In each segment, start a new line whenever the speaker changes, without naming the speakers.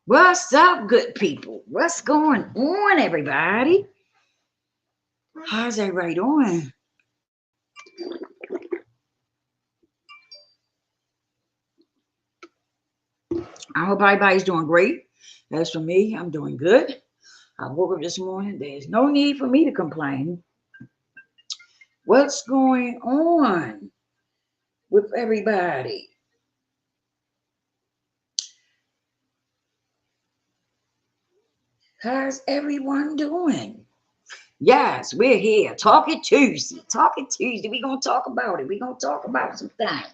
What's up, good people? What's going on, everybody? How's everybody doing? I hope everybody's doing great. As for me, I'm doing good. I woke up this morning. There's no need for me to complain. What's going on with everybody? How's everyone doing? Yes, we're here. Talking Tuesday. Talking Tuesday. We're going to talk about it. We're going to talk about some things.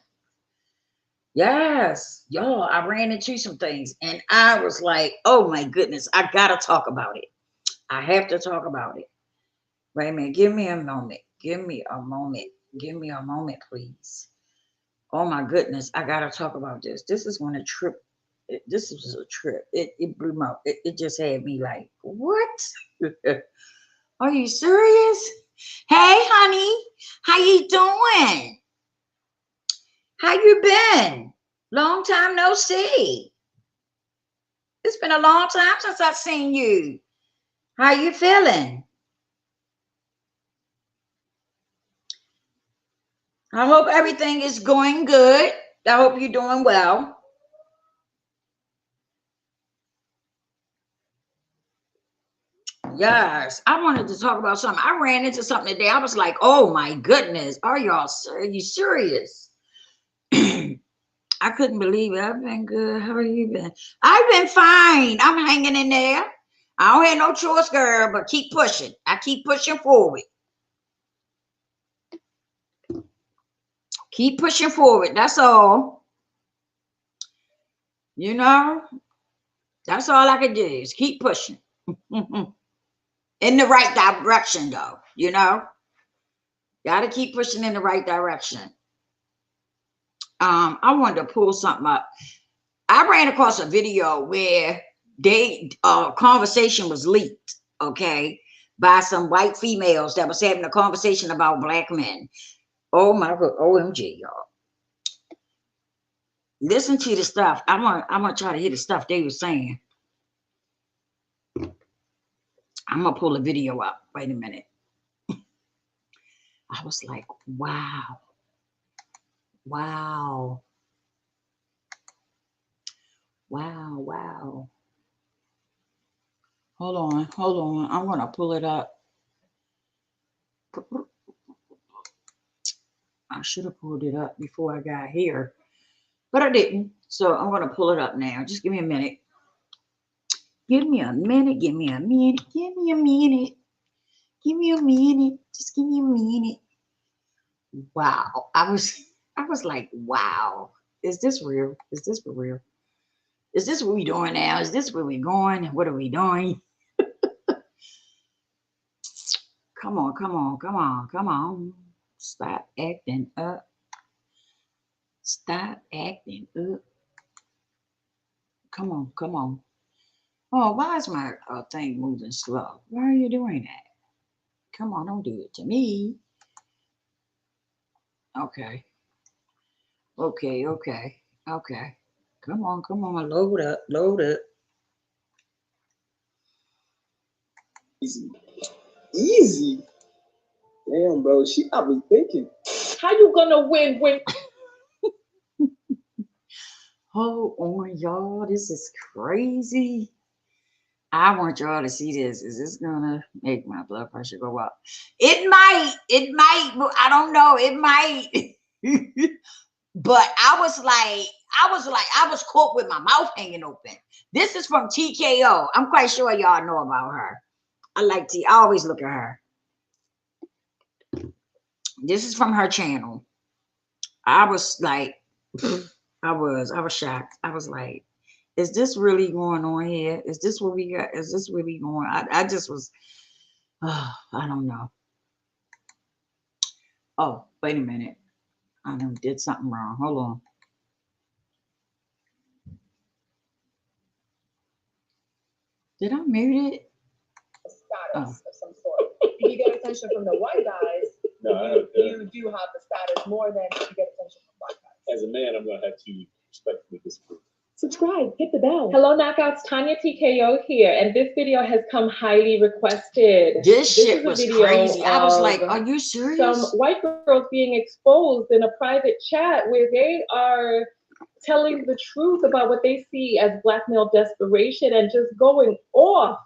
Yes, y'all, I ran into some things and I was like, oh my goodness, I gotta talk about it. I have to talk about it. Wait a minute, give me a moment. Give me a moment. Give me a moment, please. Oh my goodness, I gotta talk about this. This is when a trip, this was a trip. It blew my, it just had me like, what? Are you serious? Hey, honey, how you doing? How you been? Long time no see. It's been a long time since I've seen you. How you feeling? I hope everything is going good. I hope you're doing well. Yes, I wanted to talk about something. I ran into something today. I was like, oh my goodness, are you serious? I couldn't believe it. I've been good. How have you been? I've been fine. I'm hanging in there. I don't have no choice, girl, but keep pushing. I keep pushing forward. Keep pushing forward. That's all. You know, that's all I can do is keep pushing. In the right direction, though, you know, got to keep pushing in the right direction. I wanted to pull something up. I ran across a video where they conversation was leaked, okay, by some white females that was having a conversation about black men. Oh my god, OMG, y'all. Listen to the stuff. I'm gonna try to hear the stuff they were saying. I'm gonna pull a video up. Wait a minute. I was like, wow, wow, wow, wow. Hold on, hold on. I'm gonna pull it up. I should have pulled it up before I got here, but I didn't. So I'm gonna pull it up now. Just give me a minute. Give me a minute. Give me a minute. Give me a minute. Give me a minute. Just give me a minute. Wow. I was like, wow. Is this real? Is this for real? Is this what we doing now? Is this where we going? What are we doing? Come on, come on, come on, come on. Stop acting up. Stop acting up. Come on, come on. Oh, why is my thing moving slow? Why are you doing that? Come on, don't do it to me. Okay, okay, okay, okay. Come on, load up, load up.
Easy. Easy. Damn, bro. She got me thinking. How you gonna win when
Hold on, y'all. This is crazy. I want y'all to see this. Is this gonna make my blood pressure go up? It might. It might. I don't know. It might. But I was caught with my mouth hanging open. This is from TKO. I'm quite sure y'all know about her. I always look at her. This is from her channel. I was like, I was shocked. I was like, is this really going on here? Is this what we got? Is this really going? I just was, I don't know. Oh, wait a minute. I done did something wrong. Hold on. Did I mute it?
a status of some sort? If you get attention from the white guys, no, you do have the status more than if you get attention from black guys. As a man, I'm gonna have to respectfully disagree.
subscribe, hit the bell. Hello, Knockouts, Tanya TKO here, and this video has come highly requested.
This shit was crazy. I was like, are you serious?
Some white girls being exposed in a private chat where they are telling the truth about what they see as black male desperation and just going off.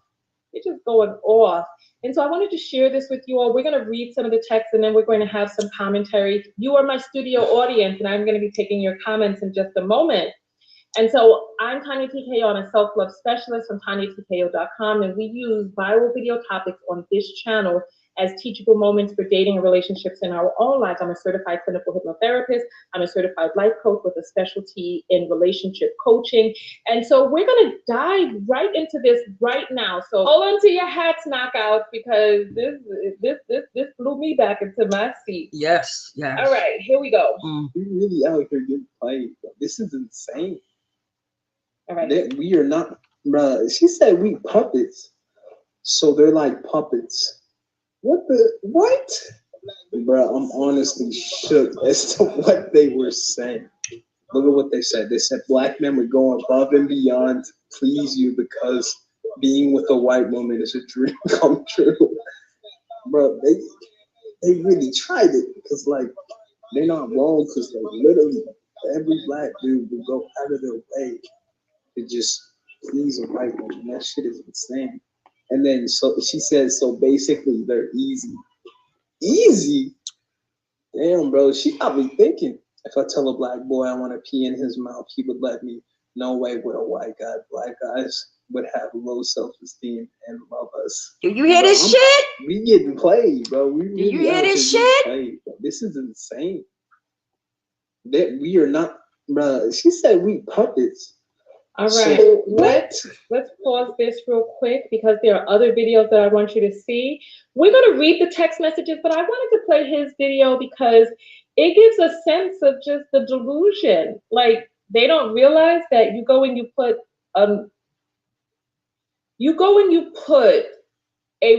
They're just going off. And so I wanted to share this with you all. We're going to read some of the text and then we're going to have some commentary. You are my studio audience and I'm going to be taking your comments in just a moment. And so I'm Tanya TKO, I'm a self-love specialist from TanyaTKO.com, and we use viral video topics on this channel as teachable moments for dating and relationships in our own lives. I'm a certified clinical hypnotherapist. I'm a certified life coach with a specialty in relationship coaching. And so we're going to dive right into this right now. So hold on to your hats, Knockouts, because this blew me back into my seat.
Yes, yes.
All right, here we go.
We really out here getting played. This is insane.
All right.
That we are not, bruh. She said we puppets, so they're like puppets. What? Bruh, I'm honestly shook as to what they were saying. Look at what they said. They said black men would go above and beyond to please you because being with a white woman is a dream come true. Bro, they really tried it because like they're not wrong because like literally every black dude would go out of their way to just please a white woman. That shit is insane. And then so she says, so basically they're easy. Easy? Damn, bro. She got me thinking. If I tell a black boy I want to pee in his mouth, he would let me. No way would a white guy. Black guys would have low self-esteem and love us.
Do you hear this shit?
We getting played, bro. We really
Do you hear this shit?
Played, this is insane. That we are not, bro. She said we puppets.
All right, so let's pause this real quick because there are other videos that I want you to see. We're going to read the text messages, but I wanted to play his video because it gives a sense of just the delusion. Like, they don't realize that you go and you put a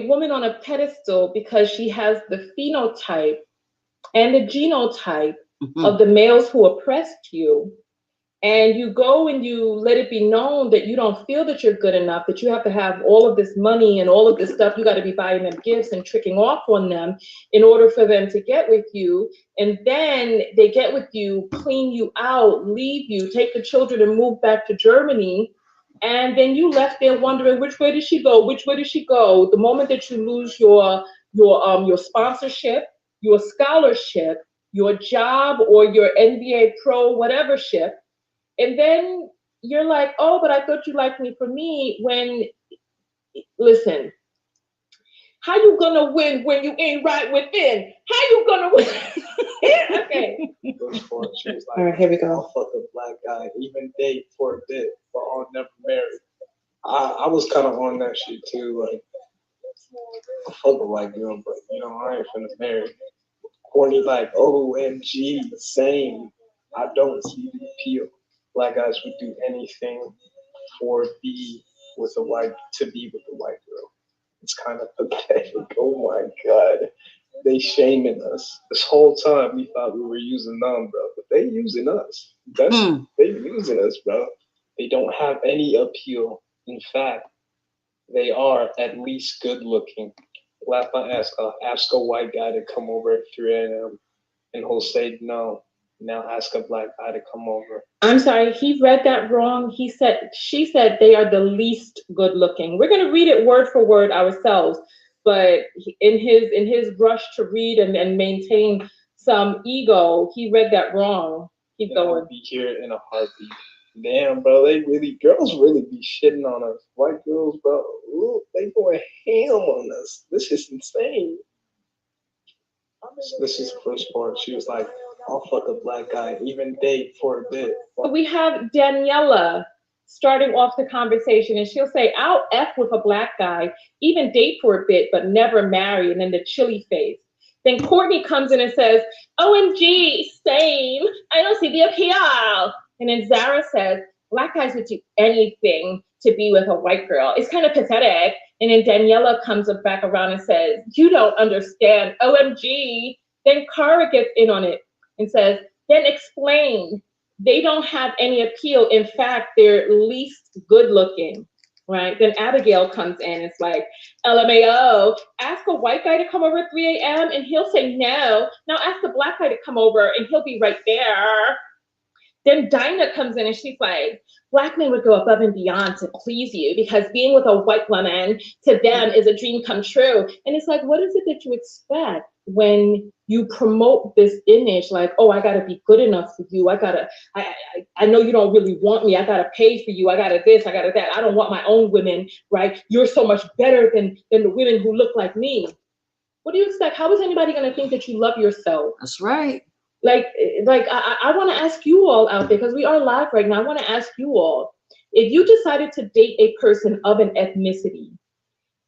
woman on a pedestal because she has the phenotype and the genotype of the males who oppressed you. And you go and you let it be known that you don't feel that you're good enough, that you have to have all of this money and all of this stuff. You got to be buying them gifts and tricking off on them in order for them to get with you. And then they get with you, clean you out, leave you, take the children and move back to Germany. And then you left there wondering, which way did she go? Which way did she go? The moment that you lose your sponsorship, your scholarship, your job, or your NBA pro, whatever ship, and then you're like, oh, but I thought you liked me for me. When, listen, how you gonna win when you ain't right within? How you gonna win? Okay.
She was like,
all right, here we go.
I'll fuck a black guy, even date for a bit, but I'll never marry. I was kind of on that shit too. Like, I'll fuck a white girl, but you know, I ain't finna marry. Corny like, OMG, same. I don't see the appeal. Black guys would do anything to be with a white girl. It's kind of pathetic. Oh my God. They shaming us. This whole time we thought we were using them, bro. But they using us. They using us, bro. They don't have any appeal. In fact, they are at least good looking. Last I ask a white guy to come over at 3 a.m. and he'll say no. Now ask a black guy to come over.
I'm sorry, he read that wrong. She said they are the least good looking. We're gonna read it word for word ourselves, but in his rush to read and maintain some ego, he read that wrong. Keep going.
I'll be here in a heartbeat. Damn, bro, girls really be shitting on us. White girls, bro, ooh, they going ham on us. This is insane. This is the first part. She was like, I'll fuck a black guy, even date for a bit.
We have Daniela starting off the conversation, and she'll say, I'll F with a black guy, even date for a bit, but never marry, and then the chilly face. Then Courtney comes in and says, OMG, same. I don't see the appeal. And then Zara says, black guys would do anything to be with a white girl. It's kind of pathetic. And then Daniela comes back around and says, you don't understand, OMG. Then Kara gets in on it and says, then explain. they don't have any appeal. In fact, they're least good looking, right? Then Abigail comes in. It's like, LMAO, ask a white guy to come over at 3 a.m. and he'll say no. Now ask a black guy to come over and he'll be right there. Then Dinah comes in and she's like, black men would go above and beyond to please you because being with a white woman to them is a dream come true. And it's like, what is it that you expect when you promote this image? Like, oh, I gotta be good enough for you. I know you don't really want me. I gotta pay for you. I gotta this, I gotta that. I don't want my own women, right? You're so much better than the women who look like me. What do you expect? How is anybody gonna think that you love yourself?
That's right.
Like I want to ask you all out there, because we are live right now. I want to ask you all, if you decided to date a person of an ethnicity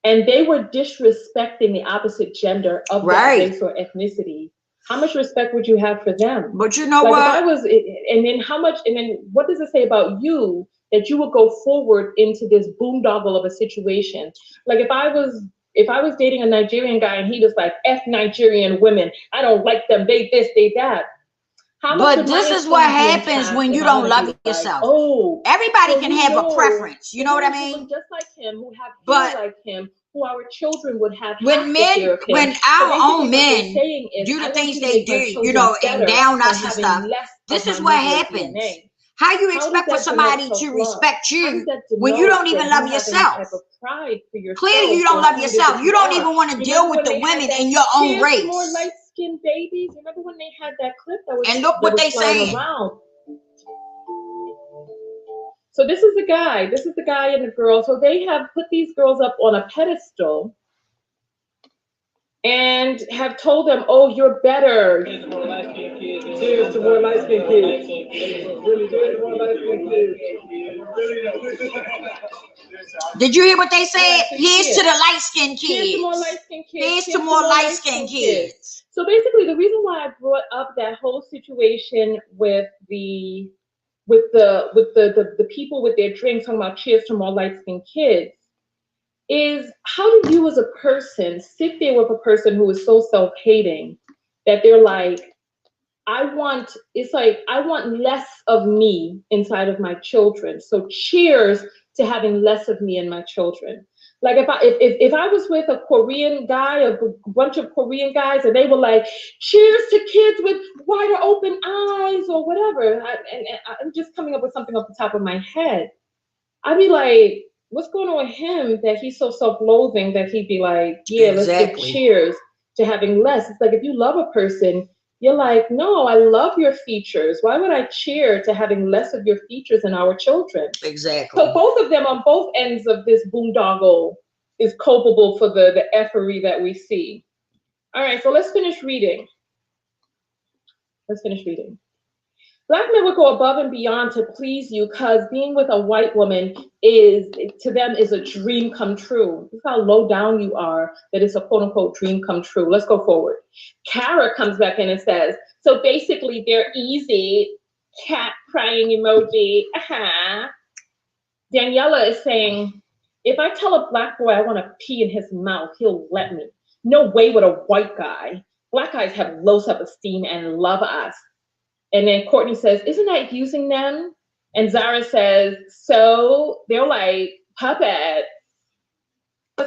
and they were disrespecting the opposite gender of that race or ethnicity, how much respect would you have for them?
But you know
like
what?
If I was, and then how much, and then what does it say about you that you would go forward into this boondoggle of a situation? Like if I was dating a Nigerian guy and he was like, F Nigerian women, I don't like them, they this, they that.
But this is what happens when you don't love yourself.
Like, oh,
everybody can have a preference. You know what I mean?
Just like him, who have hair like him, who our children would have.
When men, when our own men do the things they do, you know, and down us and stuff, this is what happens. How you expect for somebody to respect you when you don't even love yourself? Clearly, you don't love yourself. You don't even want to deal with the women in your own race.
More light-skinned babies. Remember when they had that clip that was?
And look what they saying.
So this is the guy. This is the guy and the girl. So they have put these girls up on a pedestal and have told them, oh, you're better. Cheers to more light-skinned kids. Cheers to more light-skinned kids. Really good, more light-skinned kids.
Did you hear what they said? Here's to the light-skinned kids.
Here's to more light-skinned kids.
Here's to more light-skinned kids.
So basically, the reason why I brought up that whole situation with the people with their drinks talking about cheers to more light-skinned kids is, how do you as a person sit there with a person who is so self-hating that they're like, I want less of me inside of my children. So cheers to having less of me and my children. Like if I was with a Korean guy, a bunch of Korean guys, and they were like, cheers to kids with wider open eyes or whatever, and I'm just coming up with something off the top of my head, I'd be like, what's going on with him that he's so self-loathing that he'd be like, yeah, let's give cheers to having less. It's like, if you love a person, you're like, no, I love your features. Why would I cheer to having less of your features in our children?
Exactly.
So both of them on both ends of this boondoggle is culpable for the effery that we see. All right, so let's finish reading. Black men would go above and beyond to please you because being with a white woman to them is a dream come true. Look how low down you are that it's a quote unquote dream come true. Let's go forward. Kara comes back in and says, so basically they're easy, cat crying emoji. Daniela is saying, if I tell a black boy I want to pee in his mouth, he'll let me. No way with a white guy. Black guys have low self-esteem and love us. And then Courtney says, isn't that using them? And Zara says, so they're like puppets.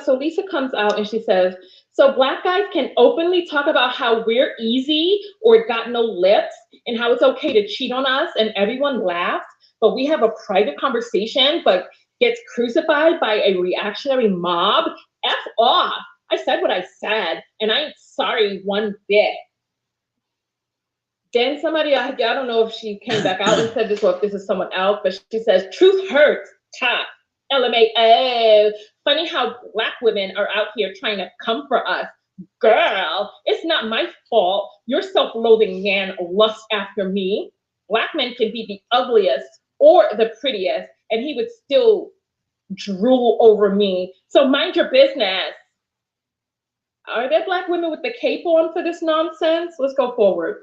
So Lisa comes out and she says, so black guys can openly talk about how we're easy or got no lips and how it's okay to cheat on us and everyone laughs, but we have a private conversation but gets crucified by a reactionary mob? F off. I said what I said and I ain't sorry one bit. Then somebody, I don't know if she came back out and said this or if this is someone else, but she says, truth hurts, top, LMAO. Funny how black women are out here trying to come for us. Girl, it's not my fault. Your self-loathing man lusts after me. Black men can be the ugliest or the prettiest, and he would still drool over me. So mind your business. Are there black women with the cape on for this nonsense? Let's go forward.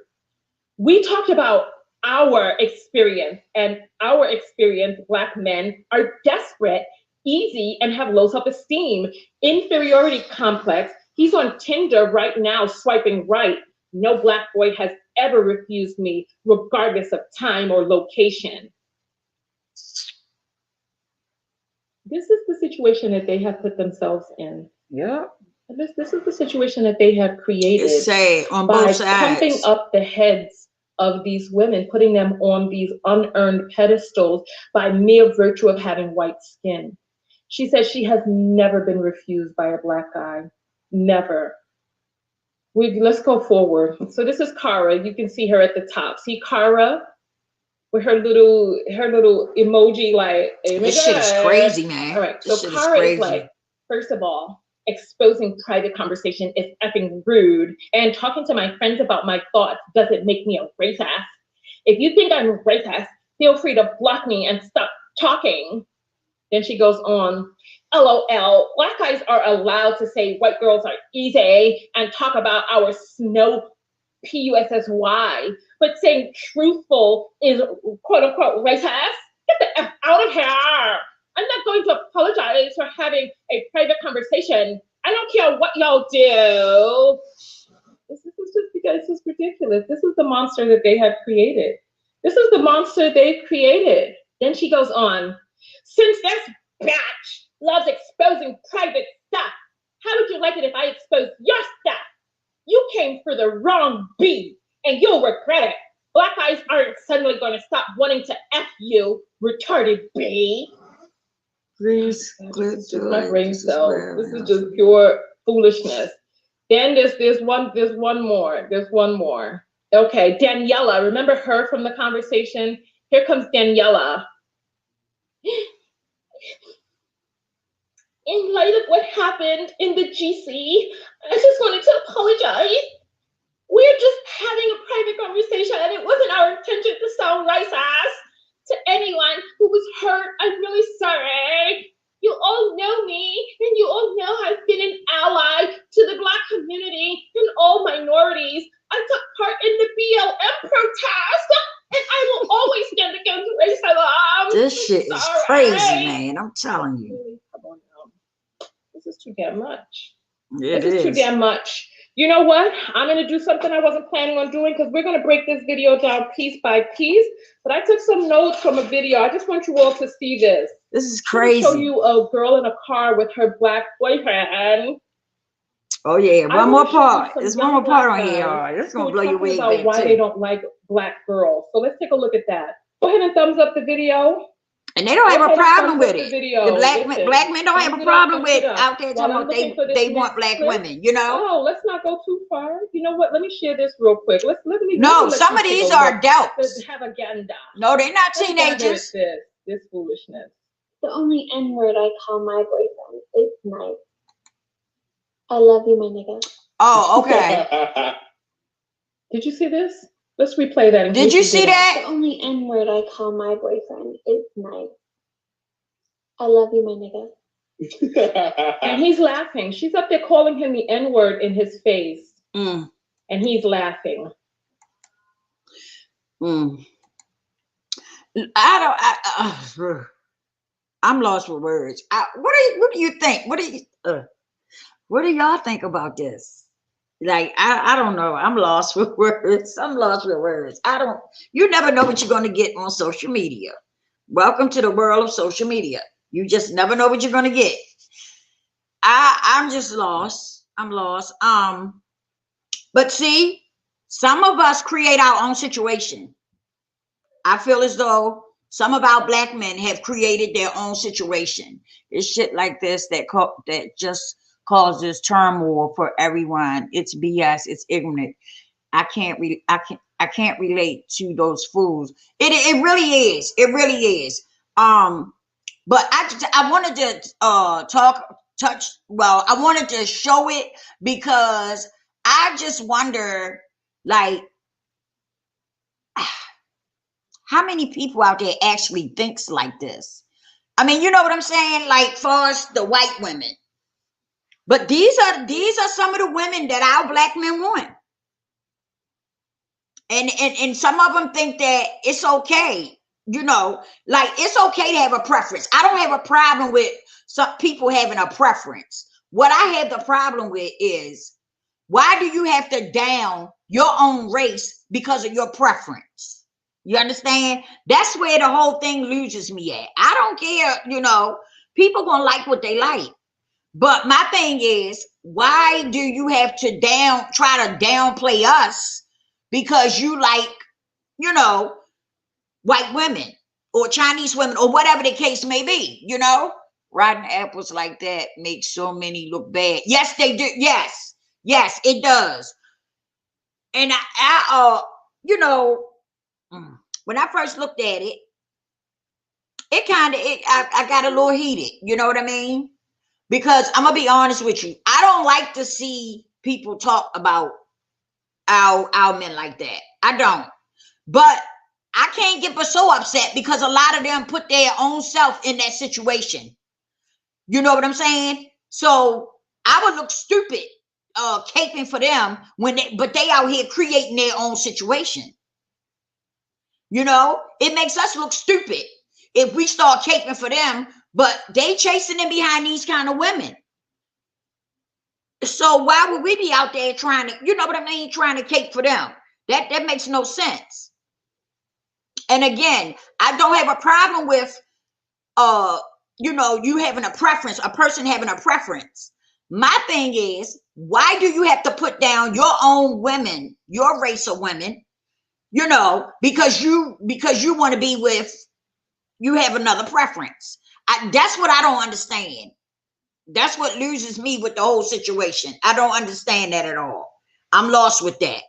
We talked about our experience, and our experience, black men are desperate, easy, and have low self-esteem, inferiority complex. He's on Tinder right now, swiping right. No black boy has ever refused me, regardless of time or location. This is the situation that they have put themselves in.
Yeah.
This is the situation that they have created.
It's sad on
by
both sides.
pumping up the heads of these women, putting them on these unearned pedestals by mere virtue of having white skin. She says she has never been refused by a Black guy. Never. Let's go forward. So this is Kara. You can see her at the top. See Kara with her little emoji, like, oh
this shit is crazy, man.
All right.
This
So
shit is
Kara is
crazy.
like, first of all, exposing private conversation is effing rude, and talking to my friends about my thoughts doesn't make me a racist. If you think I'm racist, feel free to block me and stop talking. Then she goes on, LOL, Black guys are allowed to say white girls are easy and talk about our snow PUSSY, but saying truthful is quote unquote racist? Get the F out of here. I'm not going to apologize for having a private conversation. I don't care what y'all do. This is just because it's ridiculous. This is the monster that they have created. This is the monster they've created. Then she goes on, since this bitch loves exposing private stuff, how would you like it if I exposed your stuff? You came for the wrong beat, and you'll regret it. Black guys aren't suddenly going to stop wanting to F you, retarded bee.
Please,
This is just my brain cells. This is just pure foolishness. Then there's one more. Okay, Daniela, remember her from the conversation? Here comes Daniela. In light of what happened in the GC, I just wanted to apologize. We're just having a private conversation, and it wasn't our intention to sound racist. To anyone who was hurt, I'm really sorry. You all know me, and you all know I've been an ally to the Black community and all minorities. I took part in the BLM protest, and I will always stand against racism.
This shit is crazy, man. I'm telling you.
Come on now. This is too damn much.
It
This is too damn much. You know what? I'm going to do something I wasn't planning on doing, because we're going to break this video down piece by piece. But I took some notes from a video. I just want you all to see this.
This is
I'm gonna show
crazy.
you a girl in a car with her Black boyfriend.
Oh yeah,
I
one more
wanna show you
part.
some
There's
young
one more part
Black
on here.
guys
All right, it's
who
gonna
are
blow your
talking
wig
about
back
why
too.
they don't like Black girls. So let's take a look at that. Go ahead and thumbs up the video.
And they don't have
Go
a
ahead and
problem
thumbs
with
up the
it.
video.
The black
Listen,
men don't have
thumbs
a
it up,
problem
thumbs
with
it up.
out there
While
talking
I'm
about
looking for this
they want
next
black
clip.
women, you know?
Oh, let's not go too far. You know what? Let me share this real quick. Let me
No,
let
some
you
of
take
these
a
are
look.
adults.
Have agenda.
No, they're not
What agenda
teenagers.
is this foolishness.
The only N-word I call my boyfriend is nice. I love you, my nigga.
Oh, okay.
Did you see this? Let's replay that.
Did you see
The
that?
only N-word I call my boyfriend is nice. I love you, my nigga.
And he's laughing. She's up there calling him the N-word in his face.
Mm,
And he's laughing.
mm. I'm lost for words. What do you think? What do y'all think about this? Like, I don't know. I'm lost for words. I'm lost for words. You never know what you're going to get on social media. Welcome to the world of social media. You just never know what you're going to get. I'm just lost. I'm lost. But see, some of us create our own situation. I feel as though some of our black men have created their own situation. It's shit like this that just causes turmoil for everyone. It's BS. It's ignorant. I can't relate to those fools. It really is. It really is. But I wanted to I wanted to show it because I just wonder, like, how many people out there actually thinks like this? I mean, you know what I'm saying? Like, for us, the white women. But these are some of the women that our black men want. And some of them think that it's okay, you know, like it's okay to have a preference. I don't have a problem with some people having a preference. What I have the problem with is, why do you have to down your own race because of your preference. You understand? That's where the whole thing loses me at. I don't care, people gonna like what they like. But my thing is, why do you have to try to downplay us because you like, white women or Chinese women or whatever the case may be, Rotten apples like that make so many look bad. Yes, they do. Yes, it does. And when I first looked at it, I got a little heated. You know what I mean? Because I'm gonna be honest with you, I don't like to see people talk about our men like that. I don't. But I can't get so upset because a lot of them put their own self in that situation. You know what I'm saying? So I would look stupid caping for them but they out here creating their own situation. It makes us look stupid if we start caping for them, but they chasing them behind these kind of women. So why would we be out there trying to, trying to cape for them? That makes no sense. And again, I don't have a problem with, you having a preference, a person having a preference. My thing is, why do you have to put down your own women, your race of women, because you want to be with, you have another preference. That's what I don't understand. That's what loses me with the whole situation. I don't understand that at all. I'm lost with that,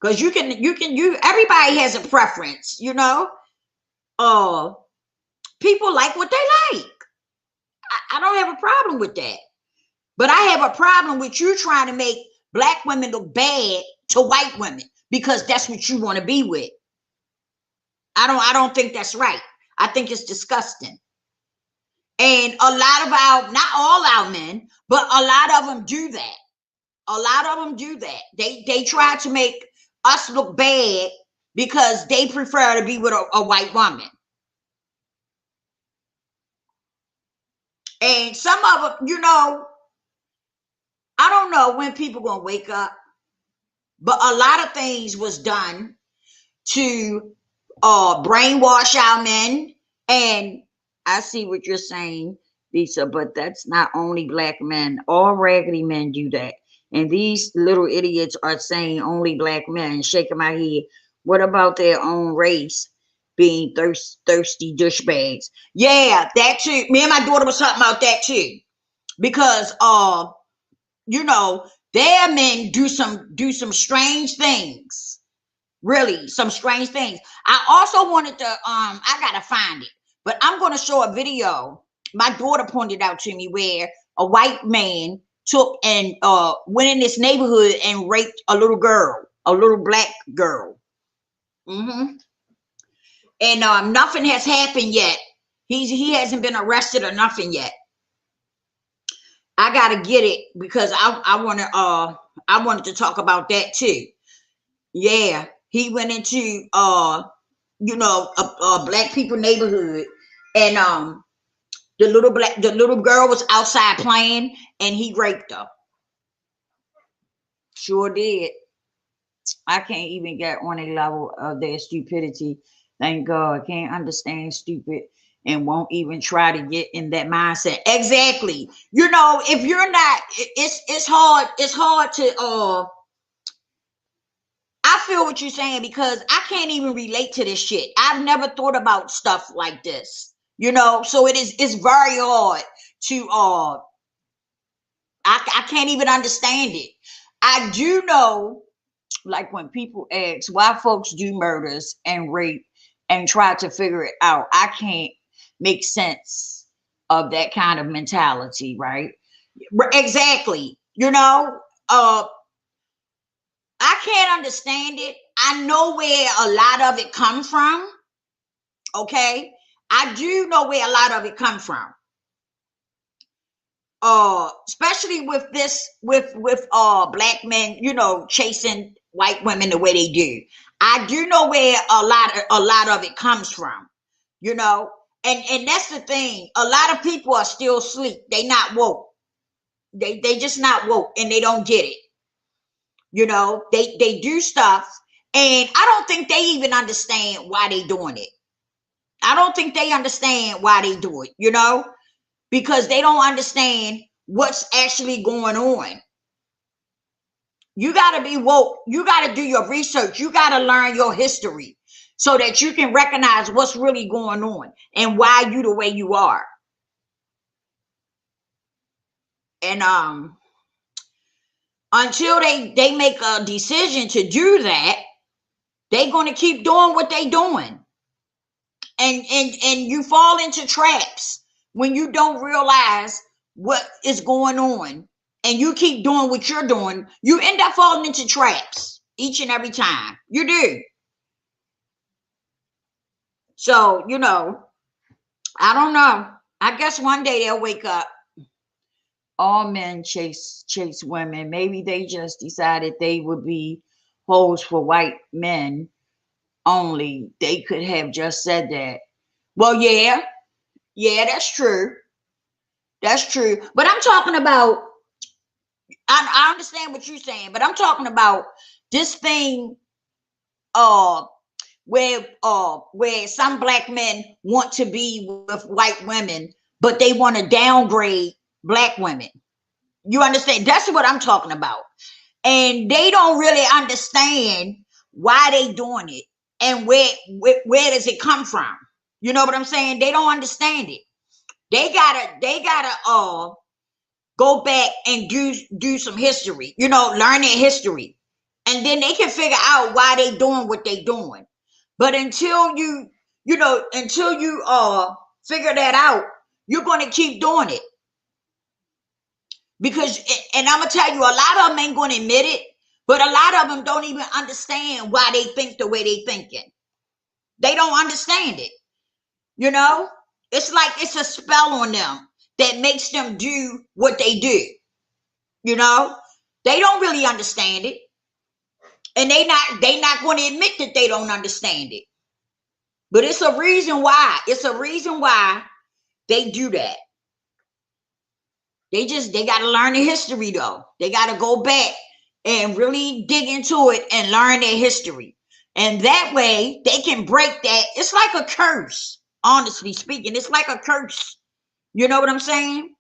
because everybody has a preference, people like what they like. I don't have a problem with that. But I have a problem with you trying to make black women look bad to white women because that's what you want to be with. I don't think that's right. I think it's disgusting. And a lot of not all our men, but a lot of them do that. A lot of them do that. They try to make us look bad because they prefer to be with a white woman. And some of them, I don't know when people gonna wake up, but a lot of things was done to brainwash our men. And I see what you're saying, Lisa, but that's not only black men. All raggedy men do that. And these little idiots are saying only black men, shaking my head. What about their own race being thirsty douchebags? Yeah, that too. Me and my daughter was talking about that too. Because their men do some strange things. Really, some strange things. I also wanted to I gotta find it, but I'm gonna show a video my daughter pointed out to me where a white man took and went in this neighborhood and raped a little girl, a little black girl. And nothing has happened yet. He hasn't been arrested or nothing yet. I gotta get it because I wanted to talk about that too. Yeah, he went into a black people neighborhood, and the little girl was outside playing, and he raped her. Sure did. I can't even get on a level of their stupidity. Thank God. Can't understand stupid and won't even try to get in that mindset. Exactly. If you're not, it's hard to I feel what you're saying because I can't even relate to this shit. I've never thought about stuff like this, so it's very hard to I can't even understand it. I do know, like when people ask why folks do murders and rape and try to figure it out, I can't make sense of that kind of mentality, right? Exactly. I can't understand it. I know where a lot of it comes from. Okay. I do know where a lot of it comes from. Especially with black men, chasing white women the way they do. I do know where a lot of it comes from, and that's the thing. A lot of people are still asleep. They not woke. They just not woke, and they don't get it. You know, they do stuff, and I don't think they even understand why they doing it. I don't think they understand why they do it, you know, because they don't understand what's actually going on. You got to be woke. You got to do your research. You got to learn your history so that you can recognize what's really going on and why you the way you are. And until they make a decision to do that, they're going to keep doing what they're doing. And you fall into traps when you don't realize what is going on and you keep doing what you're doing. You end up falling into traps each and every time. You do. So, you know, I don't know. I guess one day they'll wake up. All men chase women. Maybe they just decided they would be hoes for white men only. They could have just said that. Well, yeah, that's true. That's true. But I'm talking about, I understand what you're saying, but I'm talking about this thing where some black men want to be with white women, but they want to downgrade black women. You understand? That's what I'm talking about. And they don't really understand why they doing it and where does it come from. You know what I'm saying? They don't understand it. They gotta go back and do some history, you know, learn their history. And then they can figure out why they doing what they doing. But until you figure that out, you're going to keep doing it. Because, and I'm going to tell you, a lot of them ain't going to admit it, but a lot of them don't even understand why they think the way they thinking. They don't understand it. You know, it's like it's a spell on them that makes them do what they do. You know, they don't really understand it. And they not going to admit that they don't understand it. But it's a reason why. It's a reason why they do that. They got to learn the history, though. They got to go back and really dig into it and learn their history. And that way they can break that. It's like a curse, honestly speaking. It's like a curse. You know what I'm saying?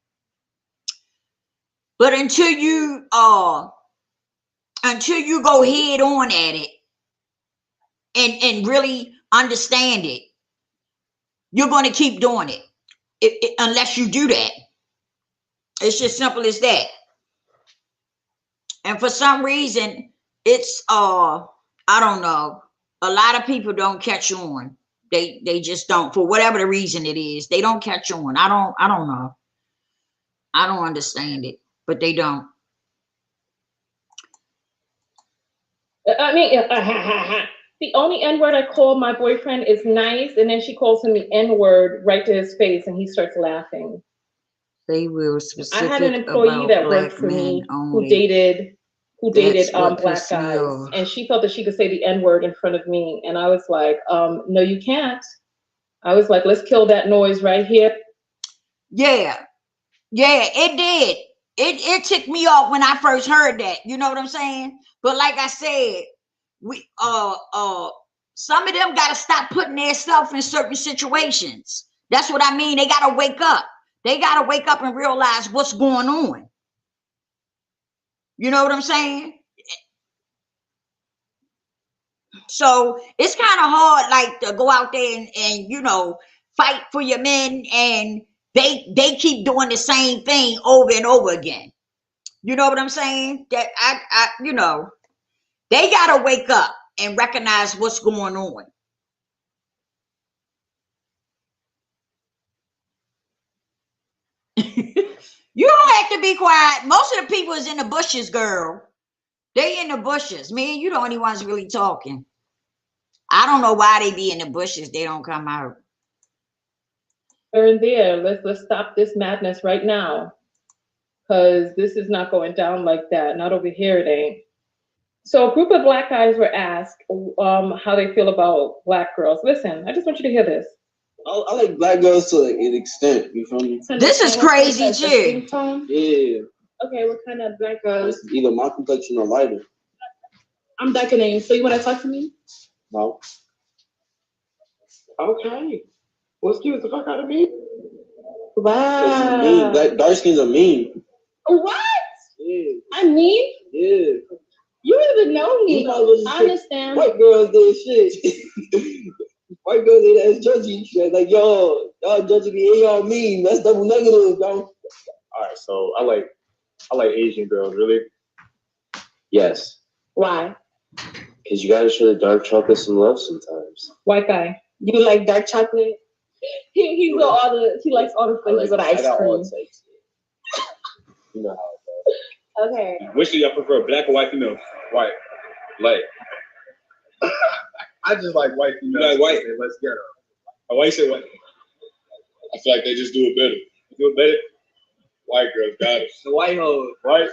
But until you go head on at it and really understand it, you're going to keep doing it unless you do that. It's just simple as that. And for some reason, it's I don't know. A lot of people don't catch on. They just don't, for whatever the reason it is. They don't catch on. I don't know. I don't understand it, but they don't.
I mean, the only N-word I call my boyfriend is nice, and then she calls him the N-word right to his face, and he starts laughing.
They will specific.
I had an employee that worked for me who dated black guys, and she felt that she could say the N-word in front of me, and I was like, no, you can't. I was like, let's kill that noise right here. Yeah, it did. It ticked me off when I first heard that. You know what I'm saying? But like I said, we some of them got to stop putting themselves in certain situations. That's what I mean. They got to wake up. They got to wake up and realize what's going on. You know what I'm saying? So it's kind of hard, like, to go out there and you know, fight for your men, and they keep doing the same thing over and over again. You know what I'm saying? That I you know, they got to wake up and recognize what's going on. You don't have to be quiet. Most of the people is in the bushes, girl. They in the bushes. Me and you the only ones really talking. I don't know why they be in the bushes. They don't come out. Here and there. Let's stop this madness right now, because this is not going down like that. Not over here, it ain't. So a group of black guys were asked how they feel about black girls. Listen, I just want you to hear this.
I like black girls to like an extent. You feel me?
This is crazy too.
Yeah.
Okay, what kind of black girls?
Either my complexion or lighter.
I'm beckoning. So you want to talk to me?
No.
Okay. Well, excuse the fuck out of me.
Mean.
Wow.
Dark skins are mean.
What?
Yeah.
I mean,
Yeah.
you don't even know me.
You might as well just
I
pick
understand.
White girls did shit. White girls did as judgy shit. Like, y'all judging me and y'all mean. That's double negative, bro.
All right, so I like Asian girls, really.
Yes.
Why?
Because you gotta show the dark chocolate some love sometimes.
White guy. You like dark chocolate? He likes all the flavors of the ice
I got all
cream.
types. You know how
Okay.
Which do y'all prefer, black or white female? White. Like. I just like white females. You like white? Let's get her. Why you say white? I feel like they just do it better. Do it better? White girls got it.
the white hoes.
Right?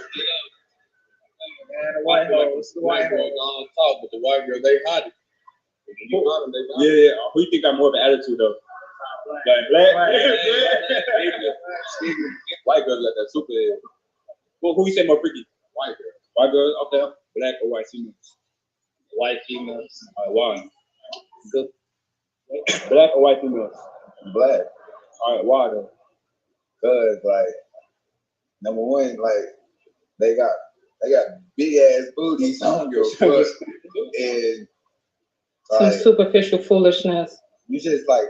Man, the white hoes. The white hoes.
On top, but the white girls, they hot it. Yeah. Who you think got more of an attitude though? Like black? White girls got that super head. Well, who you say more freaky? White girls. White girls up there? Black or white females? White females. Why? Good. Black or white females?
Black.
All right, why though?
Cause like number one, like they got big ass booties on your foot, and
Some
like
superficial foolishness.
you just like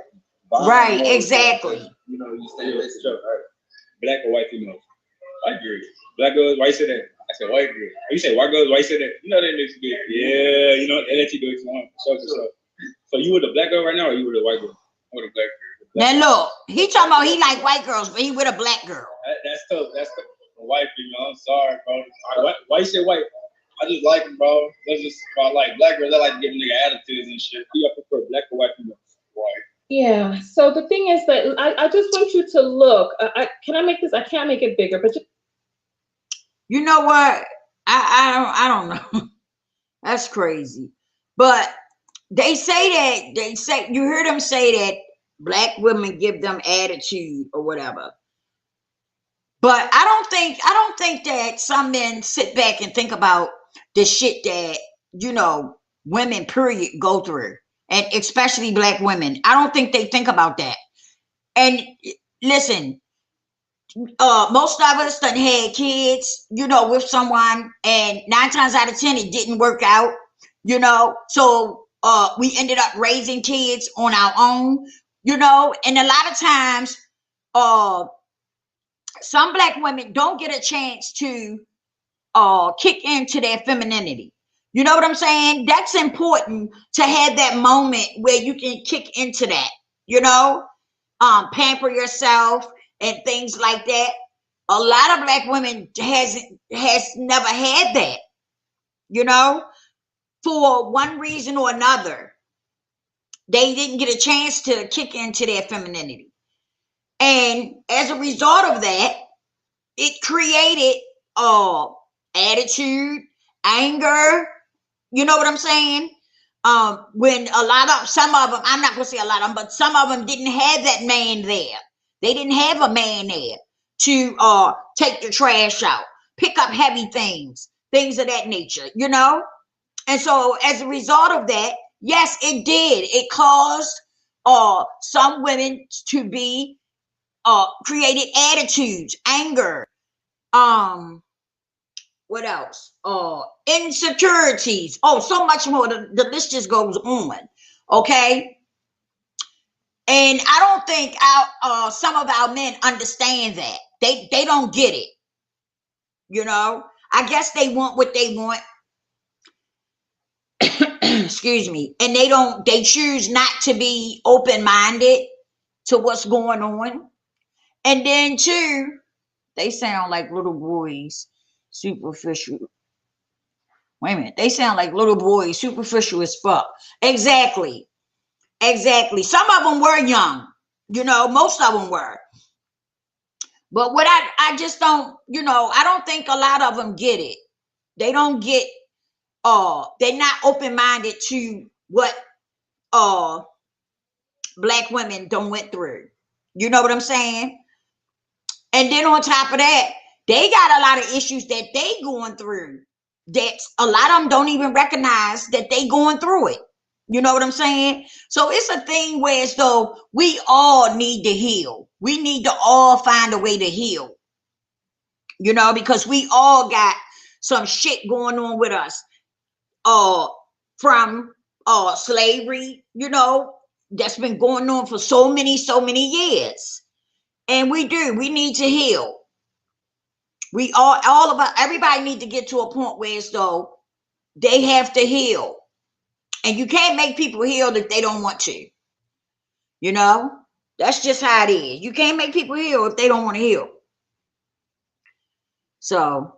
buying
Right,
more
exactly.
stuff, you know, you stay with
Sure. Black or white females? White girls. Black girls, why you say that? I said white girls. You say white girls, why you say that? You know that makes good. Yeah, you know, they let you do it. So you with a black girl right now or you with a white girl? I'm with a black girl.
Now look, he talking about he like white girls, but he with a black girl.
That's tough. That's tough. A white female. I'm sorry, bro. Why you say white? I just like them, bro. That's just I like black girls. I like to give nigga attitudes and shit. Do you prefer black or white females? White.
Yeah. So the thing is that I just want you to look. Can I make this? I can't make it bigger, but
You know what? I don't know. That's crazy. But they say you hear them say that black women give them attitude or whatever. But I don't think that some men sit back and think about the shit that, you know, women period go through, and especially black women. I don't think they think about that. And listen, most of us done had kids, you know, with someone, and 9 times out of 10 it didn't work out, you know. So we ended up raising kids on our own, you know, and a lot of times some black women don't get a chance to kick into their femininity. You know what I'm saying? That's important, to have that moment where you can kick into that, you know, pamper yourself and things like that. A lot of black women has never had that, you know, for one reason or another. They didn't get a chance to kick into their femininity. And as a result of that, it created attitude, anger. You know what I'm saying? When some of them, I'm not gonna say a lot of them, but some of them didn't have that man there. They didn't have a man there to take the trash out, pick up heavy things of that nature, you know? And so as a result of that, yes, it did. It caused some women to be created attitudes, anger, what else? Insecurities. Oh, so much more. The list just goes on. Okay. And I don't think some of our men understand that. They don't get it. You know, I guess they want what they want. Excuse me. And they choose not to be open-minded to what's going on. And then too, they sound like little boys, superficial. Wait a minute. They sound like little boys, superficial as fuck. Exactly. Some of them were young. You know, most of them were. But what I just don't, you know, I don't think a lot of them get it. They don't get, they're not open-minded to what black women done went through. You know what I'm saying? And then on top of that, they got a lot of issues that they going through that a lot of them don't even recognize that they going through it. You know what I'm saying? So it's a thing where as though we all need to heal. We need to all find a way to heal. You know, because we all got some shit going on with us from slavery, you know, that's been going on for so many years. And we need to heal. We all of us, everybody need to get to a point where as though they have to heal. And you can't make people heal if they don't want to. You know, that's just how it is. You can't make people heal if they don't want to heal. So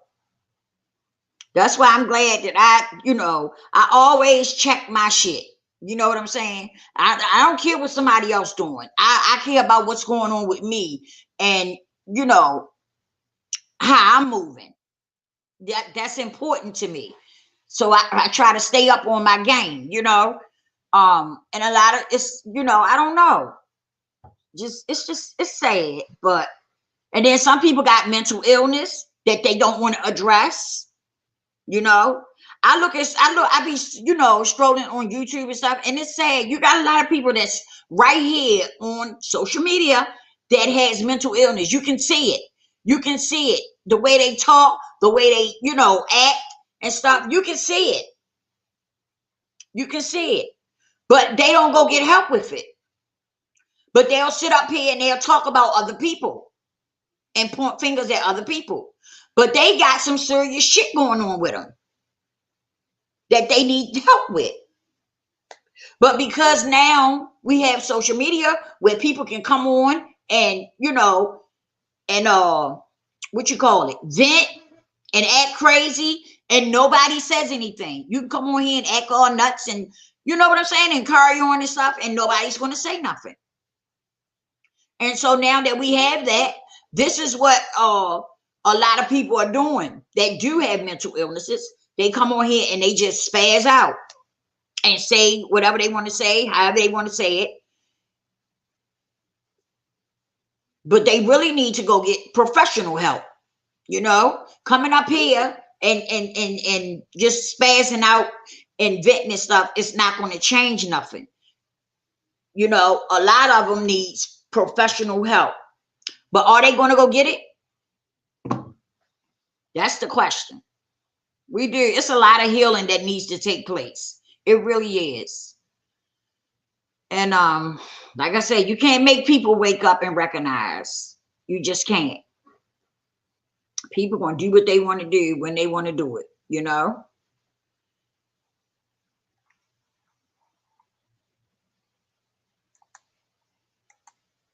that's why I'm glad that I always check my shit. You know what I'm saying? I don't care what somebody else doing. I care about what's going on with me and, you know, how I'm moving. That's important to me. So I try to stay up on my game, you know. And a lot of it's, you know, I don't know. It's sad. But and then some people got mental illness that they don't want to address. You know, I be, you know, strolling on YouTube and stuff, and it's sad. You got a lot of people that's right here on social media that has mental illness. You can see it. You can see it. The way they talk, the way they, you know, act and stuff. You can see it. You can see it. But they don't go get help with it. But they'll sit up here and they'll talk about other people and point fingers at other people. But they got some serious shit going on with them that they need help with. But because now we have social media where people can come on and, you know, and vent and act crazy and nobody says anything. You can come on here and act all nuts and, you know what I'm saying, and carry on and stuff, and nobody's going to say nothing. And so now that we have that, this is what a lot of people are doing that do have mental illnesses. They come on here and they just spaz out and say whatever they want to say, however they want to say it. But they really need to go get professional help. You know, coming up here and just spazzing out and venting and stuff, it's not going to change nothing. You know, a lot of them needs professional help. But are they going to go get it? That's the question. We do. It's a lot of healing that needs to take place. It really is. And like I said, you can't make people wake up and recognize. You just can't. People going to do what they want to do when they want to do it, you know?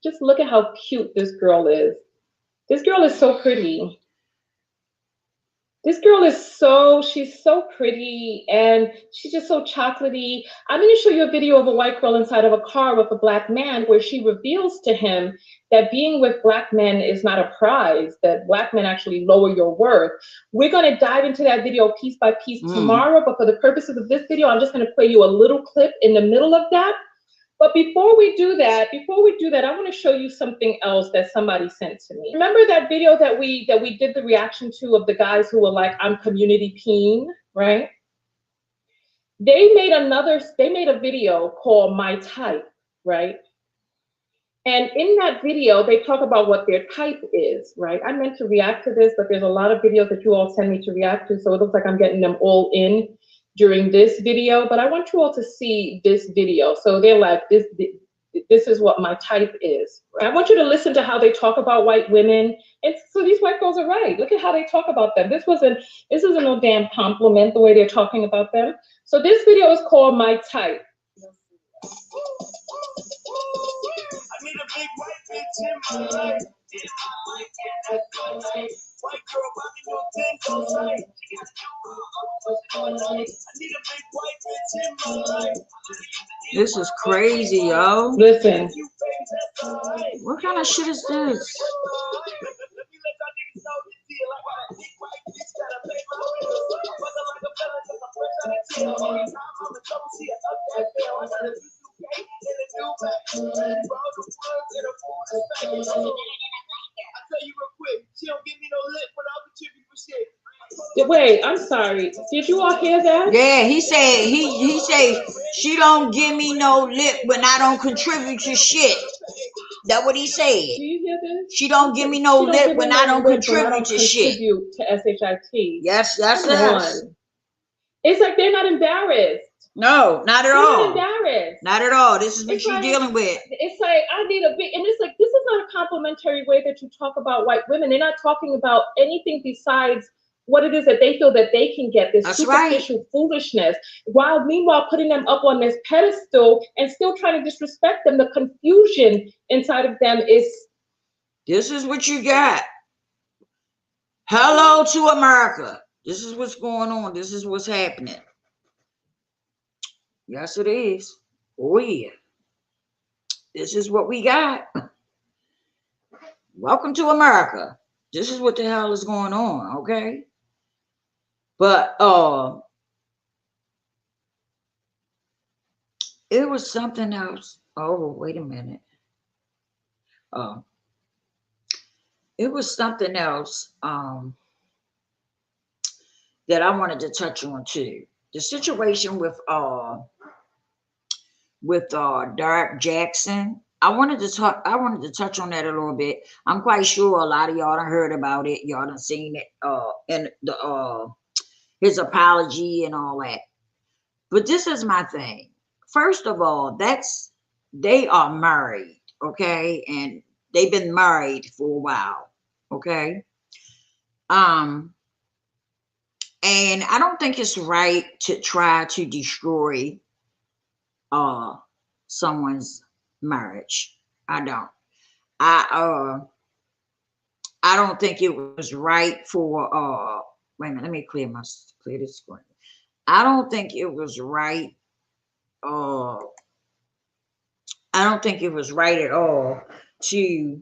Just look at how cute this girl is. This girl is so pretty. This girl is she's so pretty and she's just so chocolatey. I'm going to show you a video of a white girl inside of a car with a black man where she reveals to him that being with black men is not a prize, that black men actually lower your worth. We're going to dive into that video piece by piece tomorrow, but for the purposes of this video, I'm just going to play you a little clip in the middle of that. But before we do that, I want to show you something else that somebody sent to me. Remember that video that we did the reaction to of the guys who were like, I'm community peen, right? They made a video called My Type, right? And in that video, they talk about what their type is, right? I meant to react to this, but there's a lot of videos that you all send me to react to, so it looks like I'm getting them all in during this video, but I want you all to see this video. So they're like, this is what my type is. I want you to listen to how they talk about white women. And so these white girls are right. Look at how they talk about them. This isn't no damn compliment the way they're talking about them. So this video is called My Type. I need a big white bitch in my life. White girl rocking your thing so tight. I need a big white bitch in my life.
This is crazy, yo.
Listen.
What kind of shit is this?
I tell you real quick, she don't give me no lip when I contribute for shit.
Wait, I'm sorry. Did you all hear that?
Yeah, he said she don't give me no lip when I don't contribute to shit. That's what he
Do
said.
you hear this?
She don't give me no
She don't
lip
give
when
me
I
no
don't
lip when I
contribute
don't
to shit.
contribute to SHIT.
Yes, that's
Come
us.
on. It's like they're not embarrassed.
No, not at
They're not
all.
embarrassed.
Not at all. This is what
It's
you're
like-
dealing with.
It's like I need a big, and it's like this is not a complimentary way that you talk about white women. They're not talking about anything besides what it is that they feel that they can get, this
That's right.
superficial foolishness, while meanwhile putting them up on this pedestal and still trying to disrespect them. The confusion inside of them is
This is what you got. Hello to America. This is what's going on. This is what's happening. Yes, it is. Oh, yeah. This is what we got. Welcome to America. This is what the hell is going on, okay? But it was something else. Oh, wait a minute. It was something else that I wanted to touch on too. The situation with Derek Jackson. I wanted to touch on that a little bit. I'm quite sure a lot of y'all done heard about it. Y'all done seen it in the his apology and all that. But this is my thing. First of all, they are married, okay? And they've been married for a while, okay? And I don't think it's right to try to destroy someone's marriage. I don't. I don't think it was right for wait a minute, let me clear this screen. I don't think it was right. I don't think it was right at all to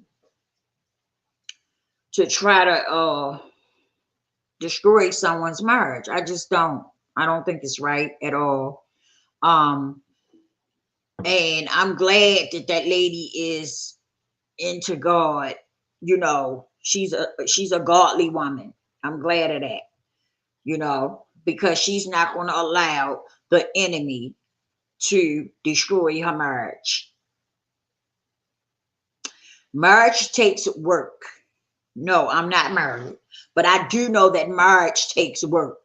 try to destroy someone's marriage. I just don't. I don't think it's right at all. And I'm glad that lady is into God. You know, she's a godly woman. I'm glad of that. You know, because she's not going to allow the enemy to destroy her marriage. Marriage takes work. No, I'm not married, but I do know that marriage takes work.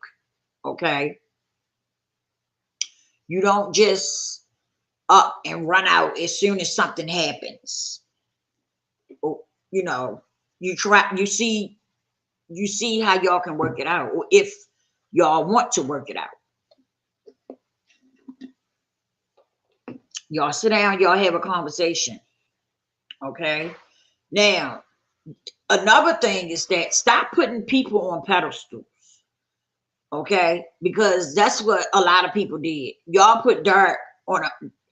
Okay. You don't just up and run out as soon as something happens. You know, you see how y'all can work it out, or if y'all want to work it out. Y'all sit down, y'all have a conversation. Okay. Now, another thing is that stop putting people on pedestals. Okay, because that's what a lot of people did. Y'all put Dirk on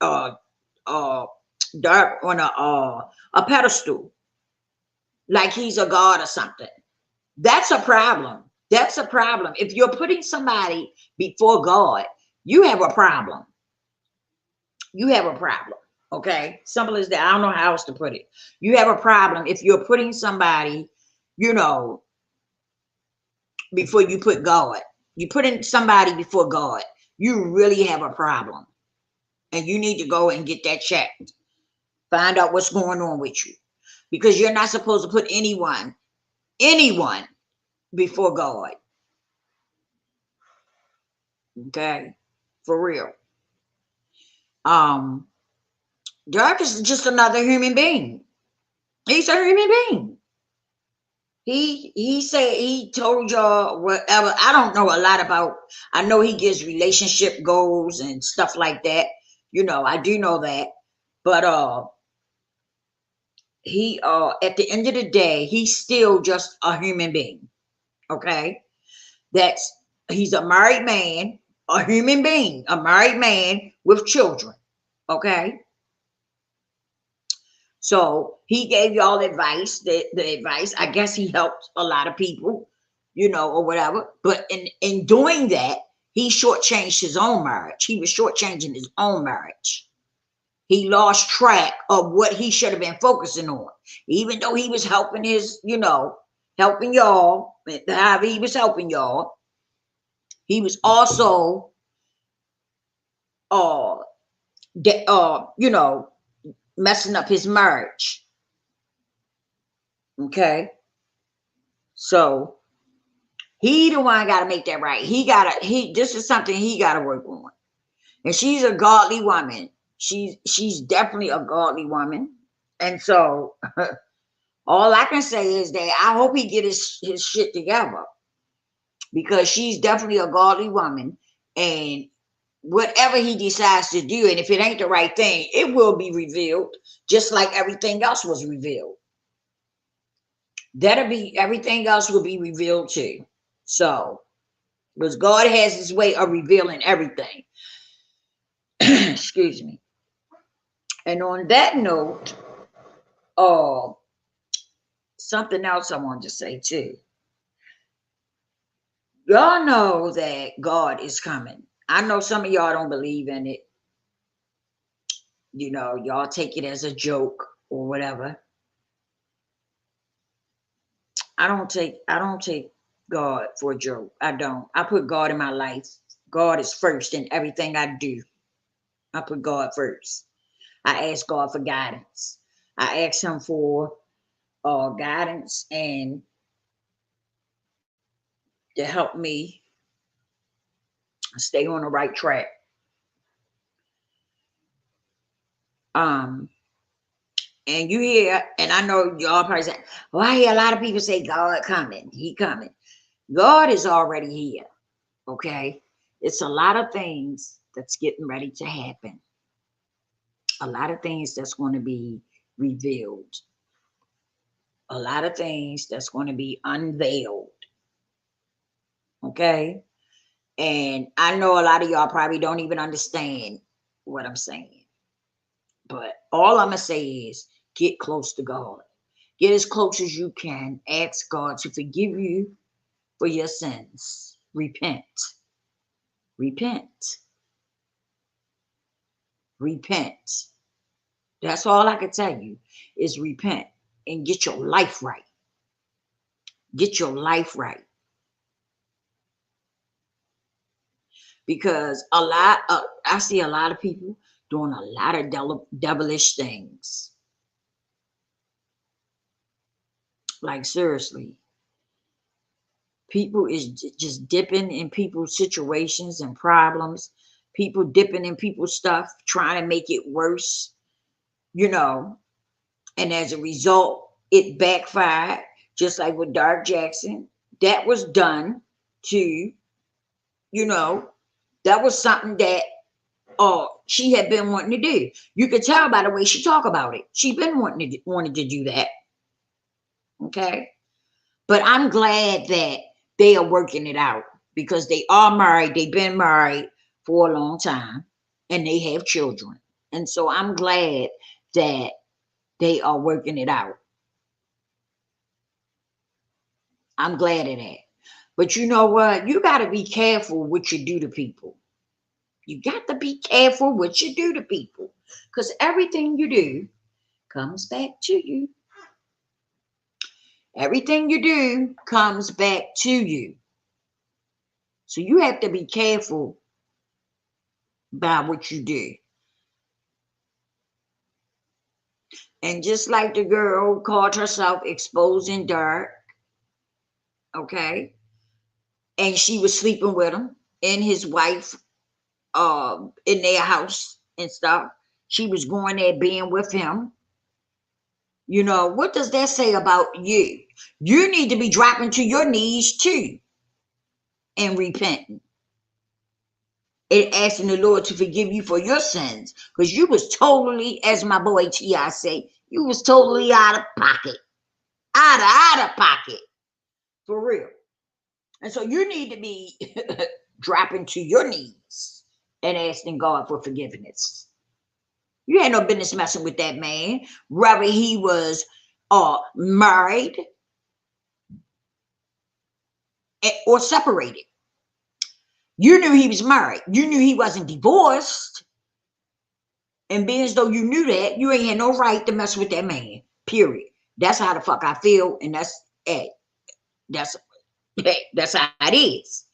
a pedestal, like he's a god or something. That's a problem. That's a problem. If you're putting somebody before God, you have a problem. You have a problem. Okay, simple as that. I don't know how else to put it. You have a problem if you're putting somebody, you know, before you put God. You putting somebody before God. You really have a problem, and you need to go and get that checked. Find out what's going on with you, because you're not supposed to put anyone before God. Okay, for real. Dirk is just another human being. He's a human being. He said he told y'all whatever. I don't know a lot about. I know he gives relationship goals and stuff like that. You know, I do know that. But he at the end of the day, he's still just a human being. Okay, he's a married man, a human being, a married man with children. Okay. So he gave y'all advice. The advice, I guess he helped a lot of people, you know, or whatever. But in doing that, he shortchanged his own marriage. He was shortchanging his own marriage. He lost track of what he should have been focusing on. Even though he was helping helping y'all, however he was helping y'all, He was also you know, messing up his marriage. Okay. So he the one got to make that right. This is something he got to work on. And she's a godly woman. She's definitely a godly woman. And so all I can say is that I hope he get his shit together, because she's definitely a godly woman. And whatever he decides to do, and if it ain't the right thing, it will be revealed, just like everything else was revealed. Everything else will be revealed too. So, because God has his way of revealing everything. Excuse me. And on that note, something else I wanted to say too. Y'all know that God is coming. I know some of y'all don't believe in it. You know, y'all take it as a joke or whatever. I don't take God for a joke. I don't. I put God in my life. God is first in everything I do. I put God first. I ask God for guidance. I ask him for guidance and to help me stay on the right track. And you hear, and I know y'all probably say, well, I hear a lot of people say God coming, he coming. God is already here, okay? It's a lot of things that's getting ready to happen. A lot of things that's going to be revealed. A lot of things that's going to be unveiled, okay? And I know a lot of y'all probably don't even understand what I'm saying. But all I'm going to say is get close to God. Get as close as you can. Ask God to forgive you for your sins. Repent. Repent. Repent. That's all I can tell you is repent and get your life right. Get your life right. Because I see a lot of people doing a lot of devilish things. Like seriously. People is just dipping in people's situations and problems. People dipping in people's stuff, trying to make it worse, you know. And as a result, it backfired, just like with Dark Jackson. That was done to, you know, that was something that she had been wanting to do. You could tell by the way she talk about it. She been wanted to do that. Okay. But I'm glad that they are working it out, because they are married. They've been married for a long time and they have children. And so I'm glad that they are working it out. I'm glad of that. But you know what? You got to be careful what you do to people. You got to be careful what you do to people, because everything you do comes back to you. Everything you do comes back to you. So you have to be careful about what you do. And just like the girl called herself Exposing Dark, okay, and she was sleeping with him and his wife in their house and stuff. She was going there being with him. You know, what does that say about you? You need to be dropping to your knees too and repenting and asking the Lord to forgive you for your sins, because you was totally, as my boy T.I. say, you was totally out of pocket. Out of pocket. For real. And so you need to be dropping to your knees and asking God for forgiveness. You had no business messing with that man, whether he was married or separated. You knew he was married. You knew he wasn't divorced. And being as though you knew that, you ain't had no right to mess with that man. Period. That's how the fuck I feel, and that's how it is.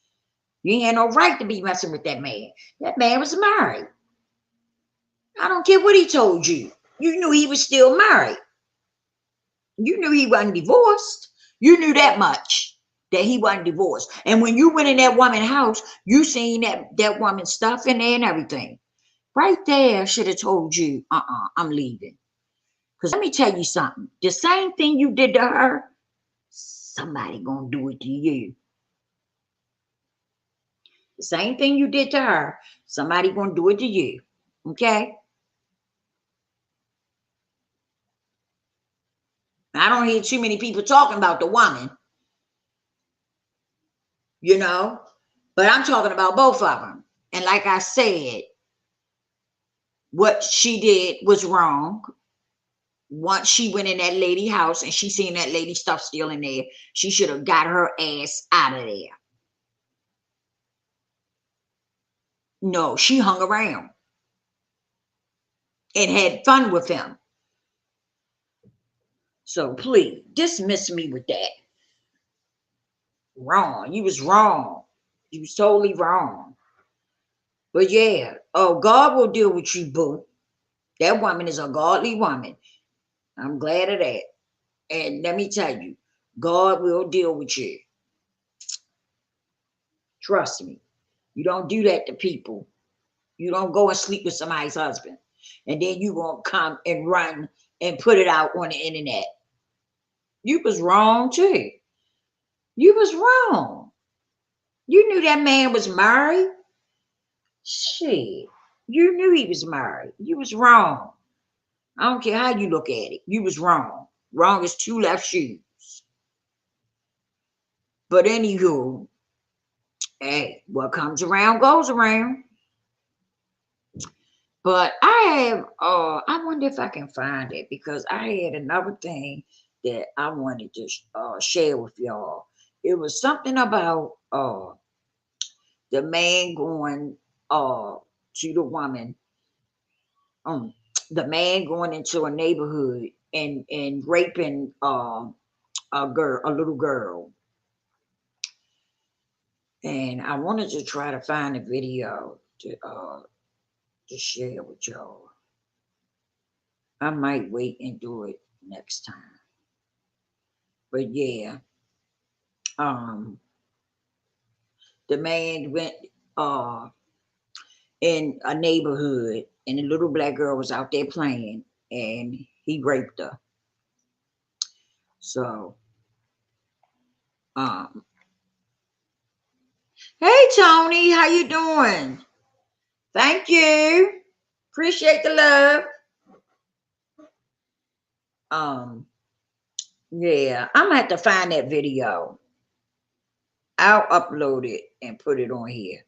You ain't had no right to be messing with that man. That man was married. I don't care what he told you. You knew he was still married. You knew he wasn't divorced. You knew that much, that he wasn't divorced. And when you went in that woman's house, you seen that woman's stuff in there and everything. Right there should have told you, I'm leaving. Because let me tell you something. The same thing you did to her, somebody gonna do it to you. The same thing you did to her, somebody gonna do it to you. Okay? I don't hear too many people talking about the woman, you know, but I'm talking about both of them. And like I said, what she did was wrong. Once she went in that lady house and she seen that lady stuff still in there, she should have got her ass out of there. No, she hung around and had fun with him. So please dismiss me with that. Wrong. You was wrong. You was totally wrong. But yeah, God will deal with you, boo. That woman is a godly woman. I'm glad of that. And let me tell you, God will deal with you. Trust me. You don't do that to people. You don't go and sleep with somebody's husband. And then you gonna come and run and put it out on the internet. You was wrong too. You was wrong. You knew that man was married. Shit. You knew he was married. You was wrong. I don't care how you look at it. You was wrong. Wrong is two left shoes. But anywho, hey, what comes around goes around. But I wonder if I can find it because I had another thing that I wanted to share with y'all. It was something about the man going to the woman, the man going into a neighborhood and raping a little girl. And I wanted to try to find a video to share with y'all. I might wait and do it next time. But yeah, the man went in a neighborhood and a little black girl was out there playing and he raped her. So hey Tony, how you doing? Thank you. Appreciate the love. Yeah, I'm gonna have to find that video. I'll upload it and put it on here.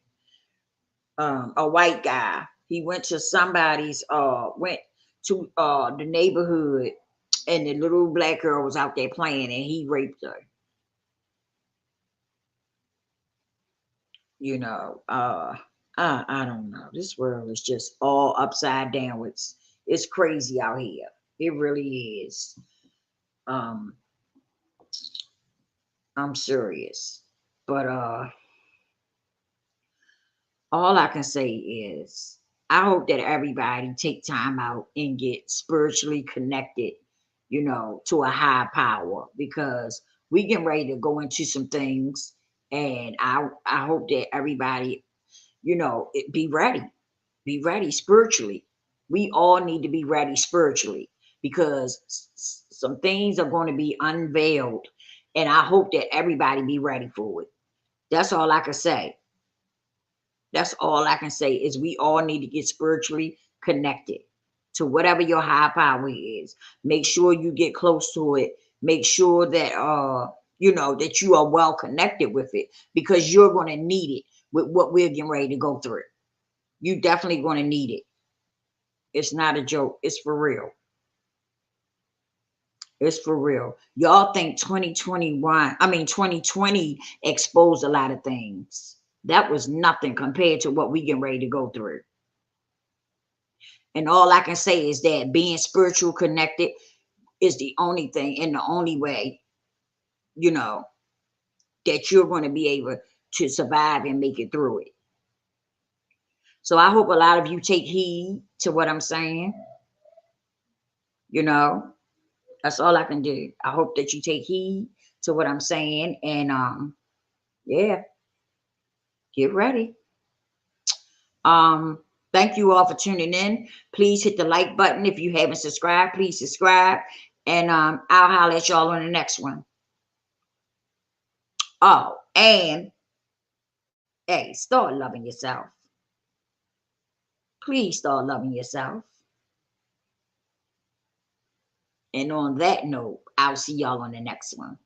A white guy, he went to somebody's went to the neighborhood and the little black girl was out there playing and he raped her. You know, I don't know. This world is just all upside down. It's crazy out here. It really is. I'm serious. But all I can say is I hope that everybody take time out and get spiritually connected, you know, to a high power because we getting ready to go into some things and I hope that everybody, you know, be ready spiritually. We all need to be ready spiritually because some things are going to be unveiled and I hope that everybody be ready for it. That's all I can say. That's all I can say is we all need to get spiritually connected to whatever your high power is. Make sure you get close to it. Make sure that you know that you are well connected with it because you're going to need it with what we're getting ready to go through. You definitely going to need it. It's not a joke. It's for real. It's for real. Y'all think 2020 exposed a lot of things. That was nothing compared to what we getting ready to go through. And all I can say is that being spiritual connected is the only thing and the only way, you know, that you're going to be able to survive and make it through it. So I hope a lot of you take heed to what I'm saying. You know, that's all I can do. I hope that you take heed to what I'm saying. And yeah, get ready. Thank you all for tuning in. Please hit the like button. If you haven't subscribed, please subscribe. And I'll holler at y'all on the next one. Oh, and hey, start loving yourself. Please start loving yourself. And on that note, I'll see y'all on the next one.